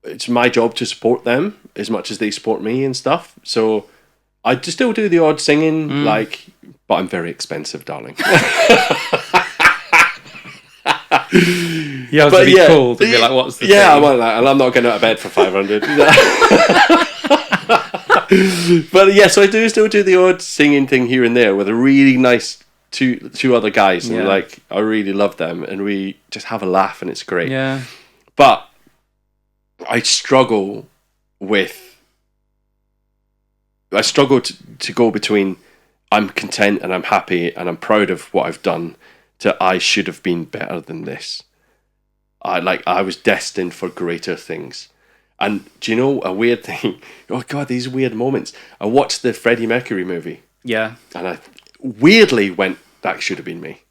it's my job to support them as much as they support me and stuff. So I just still do the odd singing, but I'm very expensive, darling. Yeah, but be cool to be like, what's the thing? I want that, and I'm not going out of bed for 500. But so I do still do the odd singing thing here and there with a really nice two other guys, and I really love them, and we just have a laugh, and it's great. Yeah. But I struggle to go between I'm content and I'm happy and I'm proud of what I've done to I should have been better than this. I was destined for greater things. And do you know a weird thing? Oh God, these weird moments. I watched the Freddie Mercury movie. Yeah. And I weirdly went, that should have been me.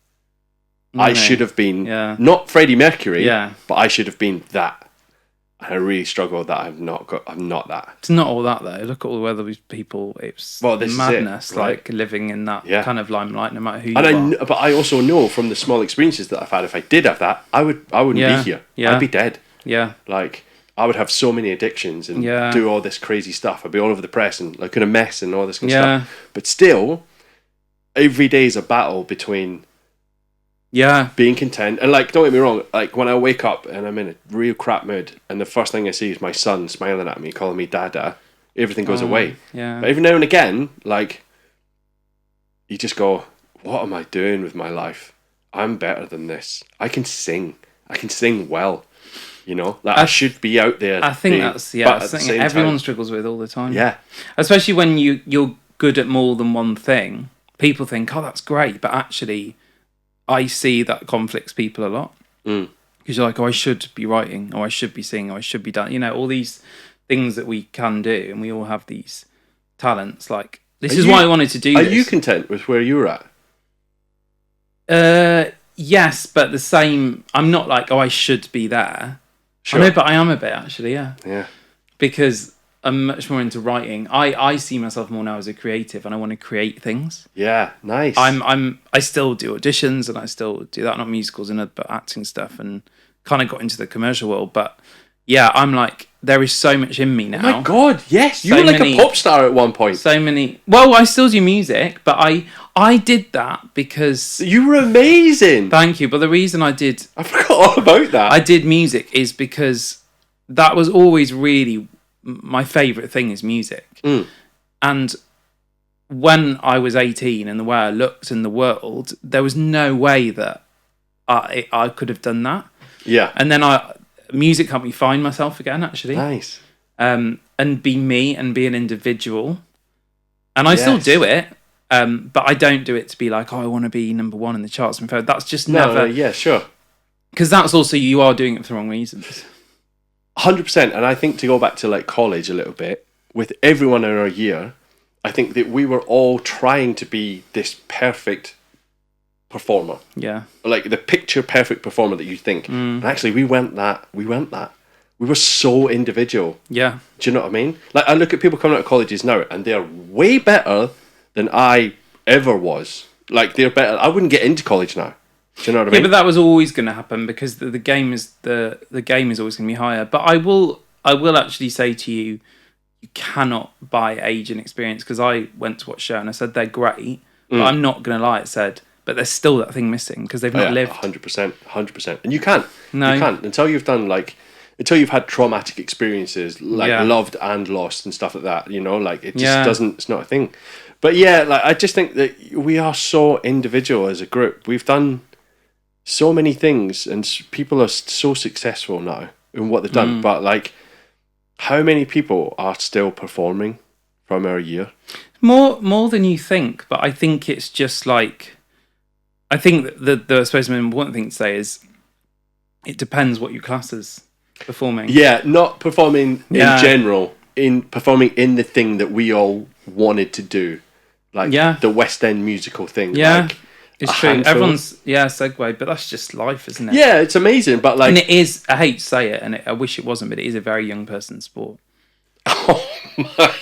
I should have been not Freddie Mercury, but I should have been that. I really struggle that I'm not that. It's not all that though. Look at all the other people. It's madness, right? like living in that kind of limelight, no matter who you are. But I also know from the small experiences that I've had, if I did have that, I wouldn't be here. I'd be dead. Yeah. Like, I would have so many addictions and do all this crazy stuff. I'd be all over the press and like in a mess and all this kind of stuff. But still, every day is a battle between being content. And like, don't get me wrong, like when I wake up and I'm in a real crap mood and the first thing I see is my son smiling at me, calling me Dada, everything goes away. Yeah. But every now and again, like, you just go, what am I doing with my life? I'm better than this. I can sing. I can sing well. You know, like I should be out there. I think that's something everyone struggles with all the time. Yeah. Especially when you're good at more than one thing. People think, oh, that's great. But actually, I see that conflicts people a lot. Because you're like, oh, I should be writing, or I should be singing, or I should be done. You know, all these things that we can do, and we all have these talents. Like, this is why I wanted to do this. Are you content with where you're at? Yes, but the same. I'm not like, oh, I should be there. Sure. I know, but I am a bit actually, yeah. Yeah. Because I'm much more into writing. I see myself more now as a creative, and I want to create things. Yeah, nice. I still do auditions, and I still do that, not musicals but acting stuff, and kind of got into the commercial world. But yeah, I'm like, there is so much in me now. Oh my God, yes, you were like a pop star at one point. So many. Well, I still do music, but I did that because you were amazing. Thank you. But the reason I forgot all about that. I did music is because that was always really my favourite thing is music. And when I was 18 and the way I looked in the world, there was no way that I could have done that. Yeah. And then music helped me find myself again, actually. Nice. And be me and be an individual. And I still do it. But I don't do it to be like, oh, I want to be number one in the charts. That's just never. No, yeah, sure. Because that's also, you are doing it for the wrong reasons. 100%. And I think to go back to like college a little bit, with everyone in our year, I think that we were all trying to be this perfect performer. Yeah. Like the picture perfect performer that you think. And actually we went that. We were so individual. Yeah. Do you know what I mean? Like I look at people coming out of colleges now and they are way better than I ever was. Like they're better. I wouldn't get into college now. Do you know what I mean? Yeah, but that was always going to happen because the game is the game is always going to be higher. But I will actually say to you, you cannot buy age and experience, because I went to watch show and I said they're great, but I'm not going to lie. It said, but there's still that thing missing because they've not lived. 100%. And you can't. No. You can't until you've done until you've had traumatic experiences, loved and lost and stuff like that. You know, like it just doesn't. It's not a thing. But yeah, like I just think that we are so individual as a group. We've done so many things, and people are so successful now in what they've done. But like, how many people are still performing from our year? More than you think. But I think it's just like, I think that the I suppose the important thing to say is, it depends what you class as performing. Yeah, not performing in general. In performing in the thing that we all wanted to do. Like the West End musical thing. Yeah, like it's true. Handful. Everyone's segue, but that's just life, isn't it? Yeah, it's amazing, but like, and it is. I hate to say it, and I wish it wasn't, but it is a very young person's sport. Oh my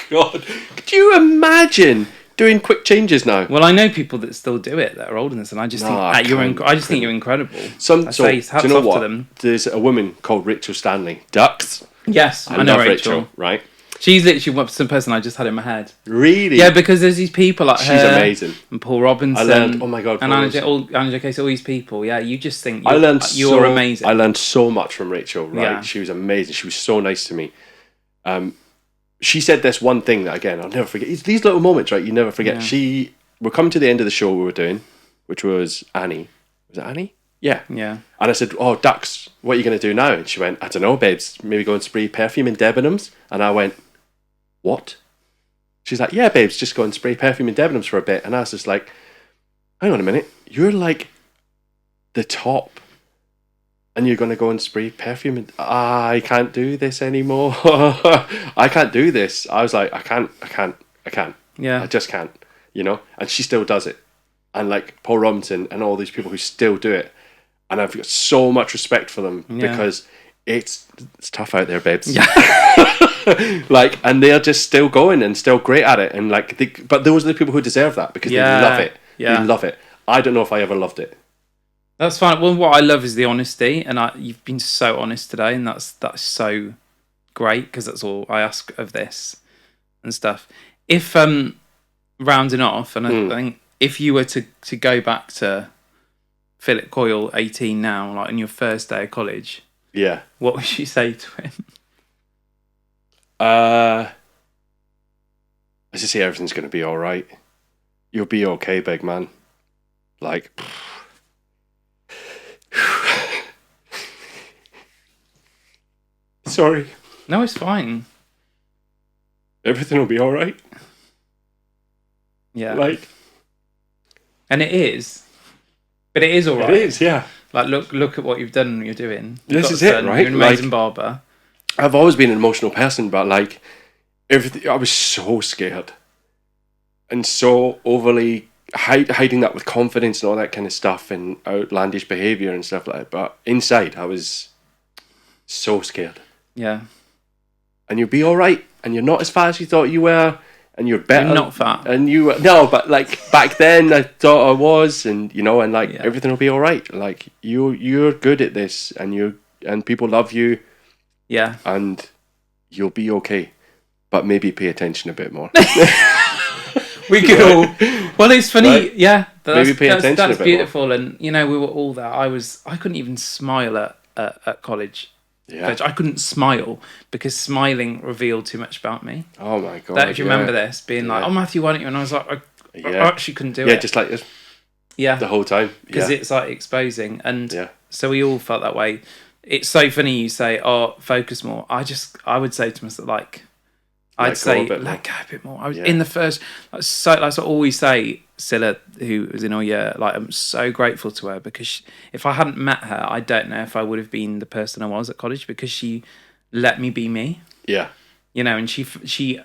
God! Could you imagine doing quick changes now? Well, I know people that still do it that are older than us, and I just think I just think you're incredible. Do you know what? There's a woman called Rachel Stanley. Ducks. Yes, I know love Rachel. Right. She's literally some person I just had in my head. Really? Yeah, because there's these people like she's amazing. And Paul Robinson. I learned, oh my God, and Angela Casey, all these people. Yeah, you just think you're amazing. I learned so much from Rachel. Right, yeah. She was amazing. She was so nice to me. She said this one thing that again I'll never forget. It's these little moments, right? You never forget. Yeah. We're coming to the end of the show we were doing, which was Annie. Was it Annie? Yeah. Yeah. And I said, "Oh, Dax, what are you going to do now?" And she went, "I don't know, babes. Maybe go and spray perfume in Debenhams." And I went, "What?" She's like, "Yeah, babes, just go and spray perfume in Debenhams for a bit." And I was just like, "Hang on a minute. You're like the top. And you're going to go and spray perfume? And I can't do this anymore. I can't do this." I was like, I can't. Yeah. I just can't, you know? And she still does it. And like Paul Robinson and all these people who still do it. And I've got so much respect for them because it's tough out there, babes. Yeah. Like, and they're just still going and still great at it, and like, but those are the people who deserve that because they love it. Yeah. They love it. I don't know if I ever loved it. That's fine. Well, what I love is the honesty, and you've been so honest today, and that's so great because that's all I ask of this and stuff. If rounding off, and I think if you were to go back to Philip Coyle, 18 now, like on your first day of college, yeah, what would you say to him? I just say everything's going to be all right. You'll be okay, big man. Like. Sorry. No, it's fine. Everything will be all right. Yeah. Like. And it is. But it is all right. It is, yeah. Like, look at what you've done and you're doing. This is it, right? You're an amazing barber. I've always been an emotional person, but like, everything, I was so scared. And so overly hiding that with confidence and all that kind of stuff and outlandish behaviour and stuff like that. But inside, I was so scared. Yeah. And you'll be all right. And you're not as fat as you thought you were. And you're better. You're not fat. And no, but like back then I thought I was, and you know, and like everything will be all right. Like you're good at this, and people love you. Yeah. And you'll be okay. But maybe pay attention a bit more. We could all. Well, it's funny. Right? Yeah. Maybe pay attention a bit more. That's beautiful, and you know, we were all there. I couldn't even smile at college. Yeah. I couldn't smile because smiling revealed too much about me. Oh my god! Don't you remember this being like, "Oh, Matthew, why don't you?" And I was like, I actually couldn't do it. Yeah, just like this. Yeah, the whole time because it's like exposing, and so we all felt that way. It's so funny you say, "Oh, focus more." I would say to myself like, I'd say let go a bit more. I was in the first, that's what I always say. Scylla, who was in our year, like I'm so grateful to her because if I hadn't met her, I don't know if I would have been the person I was at college because she let me be me. Yeah. You know, and she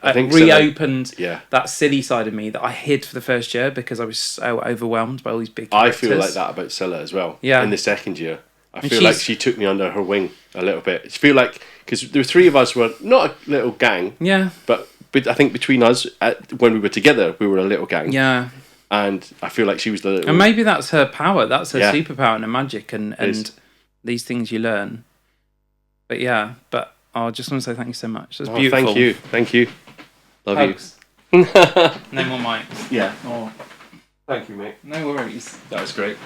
reopened Scylla, that silly side of me that I hid for the first year because I was so overwhelmed by all these big I characters. feel like that about Scylla as well. Yeah. In the second year. I feel like she took me under her wing a little bit. I feel like, because the three of us were not a little gang. Yeah. But I think between us, when we were together, we were a little gang. Yeah. And I feel like she was the little... And maybe that's her power. That's her superpower and her magic and these things you learn. But yeah, I just want to say thank you so much. That's beautiful. Thank you. Love Hugs. No more mics. Yeah. Oh. Thank you, mate. No worries. That was great.